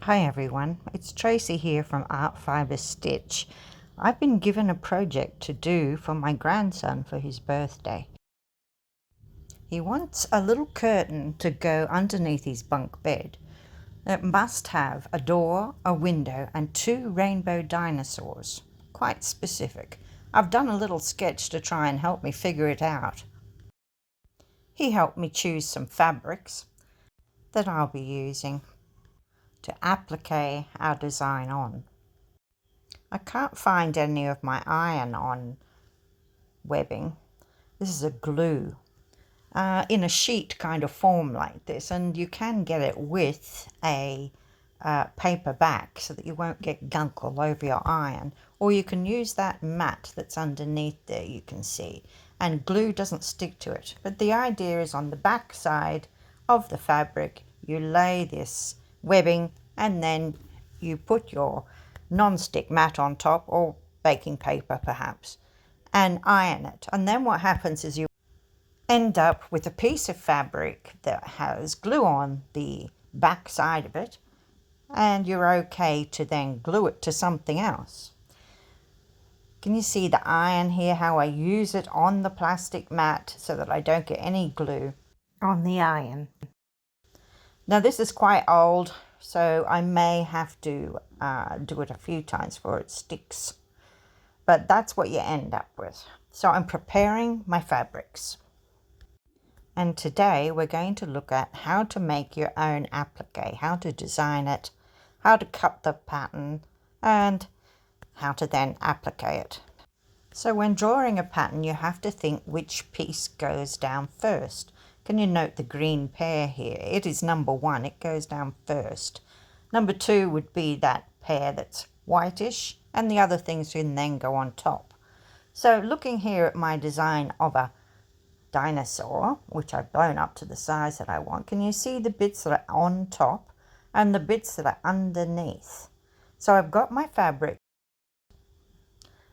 Hi everyone, it's Tracy here from Art Fibre Stitch. I've been given a project to do for my grandson for his birthday. He wants a little curtain to go underneath his bunk bed. It must have a door, a window and 2 rainbow dinosaurs. Quite specific. I've done a little sketch to try and help me figure it out. He helped me choose some fabrics that I'll be using to applique our design on. I can't find any of my iron-on webbing. This is a glue in a sheet kind of form like this, and you can get it with a paper back so that you won't get gunk all over your iron, or you can use that mat that's underneath there, you can see, and glue doesn't stick to it. But the idea is on the back side of the fabric you lay this webbing and then you put your non-stick mat on top, or baking paper perhaps, and iron it. And then what happens is you end up with a piece of fabric that has glue on the back side of it, and you're okay to then glue it to something else. Can you see the iron here, how I use it on the plastic mat so that I don't get any glue on the iron? Now this is quite old, so I may have to do it a few times before it sticks. But that's what you end up with. So I'm preparing my fabrics. And today we're going to look at how to make your own applique, how to design it, how to cut the pattern, and how to then applique it. So when drawing a pattern, you have to think which piece goes down first. Can you note the green pair here? It is number 1, it goes down first. Number 2 would be that pair that's whitish, and the other things can then go on top. So looking here at my design of a dinosaur, which I've blown up to the size that I want, can you see the bits that are on top and the bits that are underneath? So I've got my fabric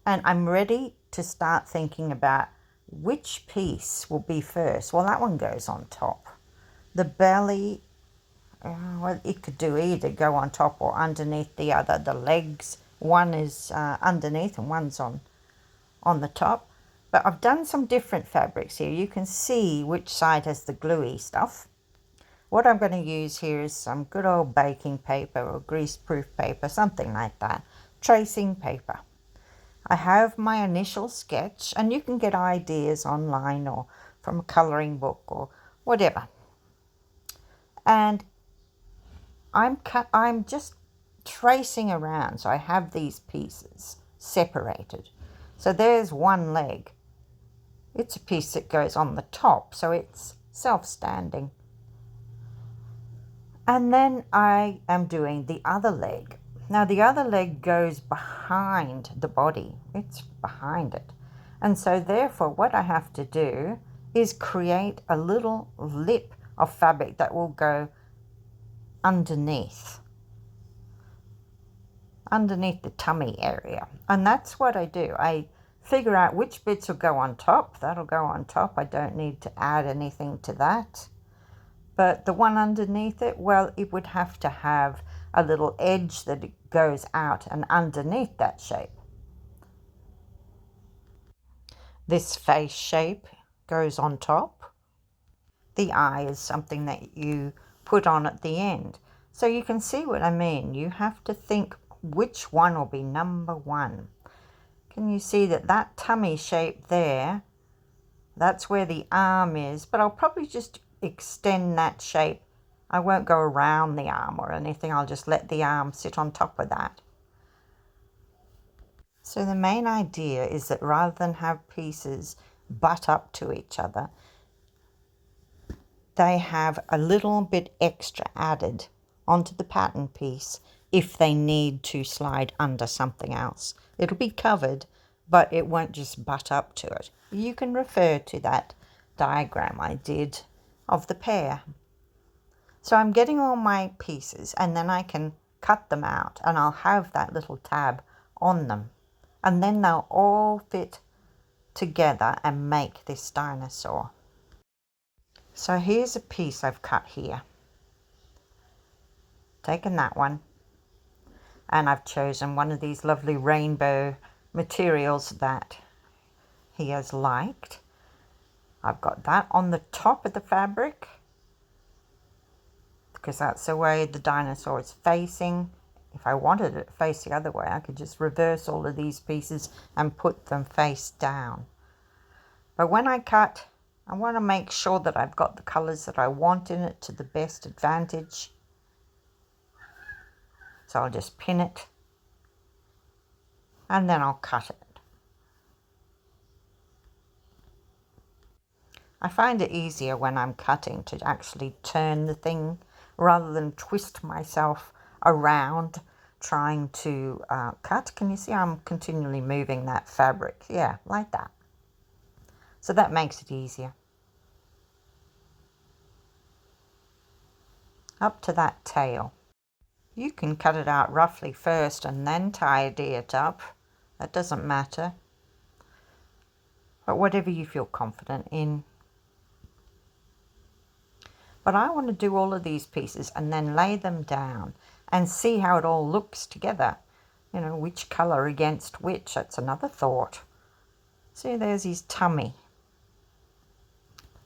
and I'm ready to start thinking about which piece will be first. Well, that one goes on top. The belly, well, it could do either, go on top or underneath the other. The legs, one is underneath and one's on the top. But I've done some different fabrics here. You can see which side has the gluey stuff. What I'm going to use here is some good old baking paper or grease-proof paper, something like that. Tracing paper. I have my initial sketch, and you can get ideas online or from a colouring book or whatever. And I'm just tracing around, so I have these pieces separated. So there's one leg. It's a piece that goes on the top, so it's self-standing. And then I am doing the other leg. Now the other leg goes behind the body. It's behind it. And so therefore what I have to do is create a little lip of fabric that will go underneath the tummy area. And that's what I do. I figure out which bits will go on top. That'll go on top. I don't need to add anything to that. But the one underneath it, well, it would have to have a little edge that it goes out and underneath that shape. This face shape goes on top. The eye is something that you put on at the end. So you can see what I mean. You have to think which one will be number 1. Can you see that tummy shape there, that's where the arm is, but I'll probably just extend that shape. I won't go around the arm or anything. I'll just let the arm sit on top of that. So the main idea is that rather than have pieces butt up to each other, they have a little bit extra added onto the pattern piece if they need to slide under something else. It'll be covered, but it won't just butt up to it. You can refer to that diagram I did of the pair. So I'm getting all my pieces and then I can cut them out and I'll have that little tab on them. And then they'll all fit together and make this dinosaur. So here's a piece I've cut here. Taken that one And I've chosen one of these lovely rainbow materials that he has liked. I've got that on the top of the fabric because that's the way the dinosaur is facing. If I wanted it to face the other way, I could just reverse all of these pieces and put them face down. But when I cut, I want to make sure that I've got the colors that I want in it to the best advantage. So I'll just pin it and then I'll cut it. I find it easier when I'm cutting to actually turn the thing rather than twist myself around trying to cut. Can you see I'm continually moving that fabric? Yeah, like that. So that makes it easier. Up to that tail. You can cut it out roughly first and then tidy it up. That doesn't matter. But whatever you feel confident in. But I want to do all of these pieces and then lay them down and see how it all looks together. You know, which colour against which. That's another thought. See, there's his tummy.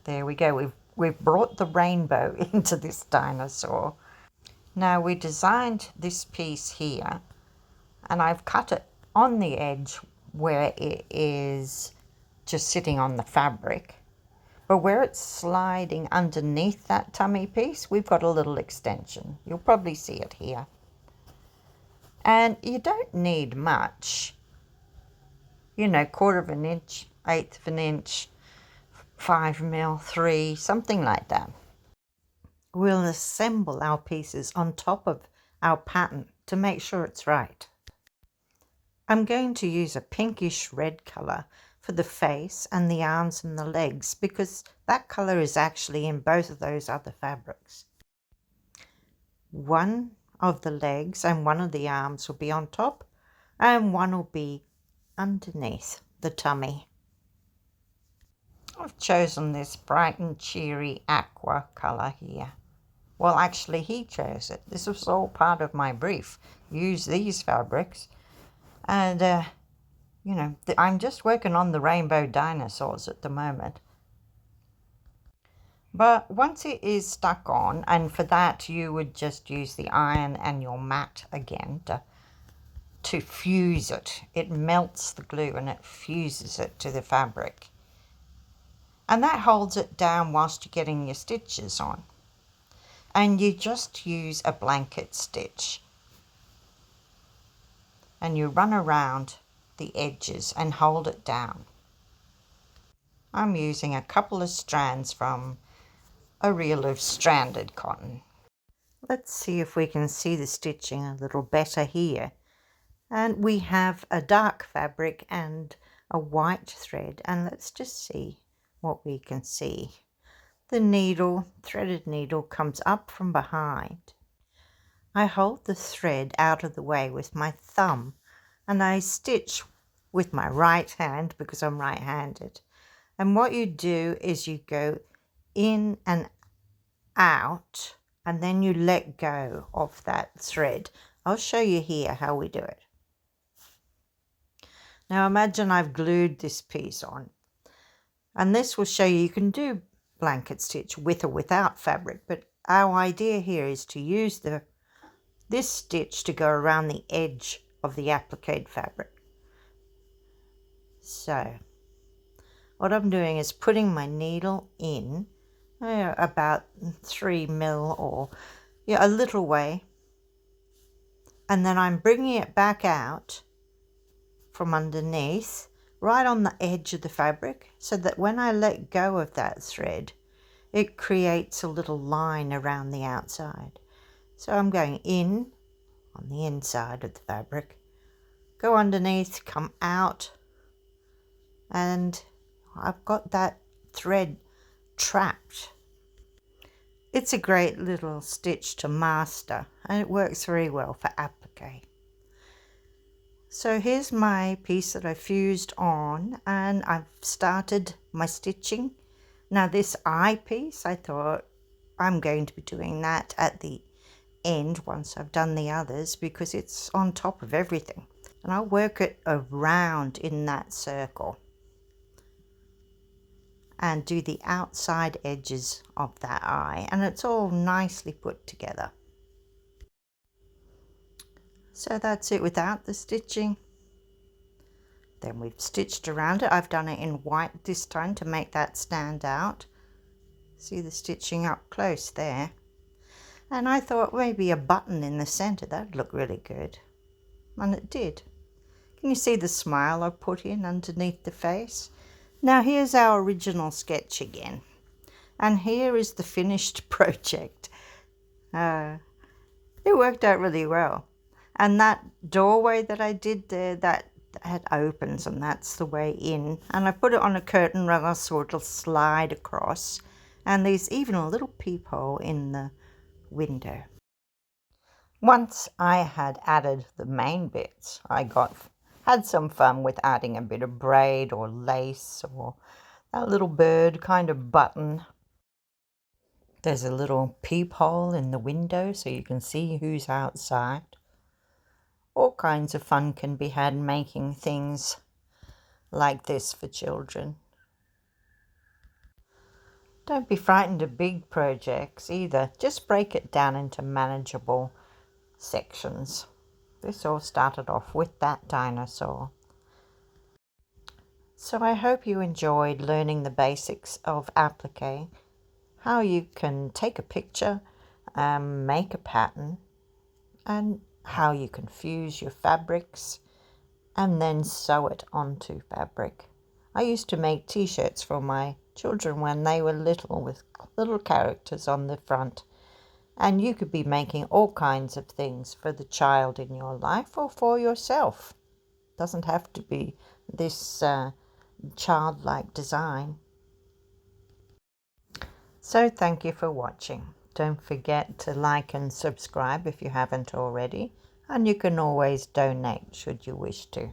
There we go. We've brought the rainbow into this dinosaur. Now we designed this piece here and I've cut it on the edge where it is just sitting on the fabric. But where it's sliding underneath that tummy piece, we've got a little extension. You'll probably see it here. And you don't need much. You know, 1/4 of an inch, 1/8 of an inch, 5 mil, 3, something like that. We'll assemble our pieces on top of our pattern to make sure it's right. I'm going to use a pinkish red colour for the face and the arms and the legs because that colour is actually in both of those other fabrics. One of the legs and one of the arms will be on top and one will be underneath the tummy. I've chosen this bright and cheery aqua colour here. Well, actually he chose it. This was all part of my brief. Use these fabrics. And you know, I'm just working on the rainbow dinosaurs at the moment. But once it is stuck on, and for that you would just use the iron and your mat again to fuse it. It melts the glue and it fuses it to the fabric. And that holds it down whilst you're getting your stitches on. And you just use a blanket stitch. And you run around the edges and hold it down. I'm using a couple of strands from a reel of stranded cotton. Let's see if we can see the stitching a little better here. And we have a dark fabric and a white thread, and let's just see what we can see. The needle, threaded needle, comes up from behind. I hold the thread out of the way with my thumb and I stitch with my right hand because I'm right-handed. And what you do is you go in and out and then you let go of that thread. I'll show you here how we do it. Now imagine I've glued this piece on, and this will show you can do blanket stitch with or without fabric, but our idea here is to use this stitch to go around the edge of the applique fabric. So what I'm doing is putting my needle in about 3 mil or a little way, and then I'm bringing it back out from underneath right on the edge of the fabric so that when I let go of that thread it creates a little line around the outside. So I'm going in on the inside of the fabric, go underneath, come out, and I've got that thread trapped. It's a great little stitch to master and it works very well for applique. So here's my piece that I fused on and I've started my stitching. Now this eye piece, I thought I'm going to be doing that at the end once I've done the others because it's on top of everything. And I'll work it around in that circle and do the outside edges of that eye, and it's all nicely put together. So that's it without the stitching. Then we've stitched around it. I've done it in white this time to make that stand out. See the stitching up close there. And I thought maybe a button in the center, that'd look really good. And it did. Can you see the smile I put in underneath the face? Now here's our original sketch again. And here is the finished project. It worked out really well. And that doorway that I did there, that opens, and that's the way in. And I put it on a curtain rug so it'll slide across. And there's even a little peephole in the window. Once I had added the main bits, I had some fun with adding a bit of braid or lace or that little bird kind of button. There's a little peephole in the window so you can see who's outside. All kinds of fun can be had making things like this for children. Don't be frightened of big projects either. Just break it down into manageable sections. This all started off with that dinosaur. So I hope you enjoyed learning the basics of applique, how you can take a picture, make a pattern, and how you can fuse your fabrics and then sew it onto fabric. I used to make t-shirts for my children when they were little with little characters on the front. And you could be making all kinds of things for the child in your life or for yourself. Doesn't have to be this childlike design. So thank you for watching. Don't forget to like and subscribe if you haven't already. And you can always donate should you wish to.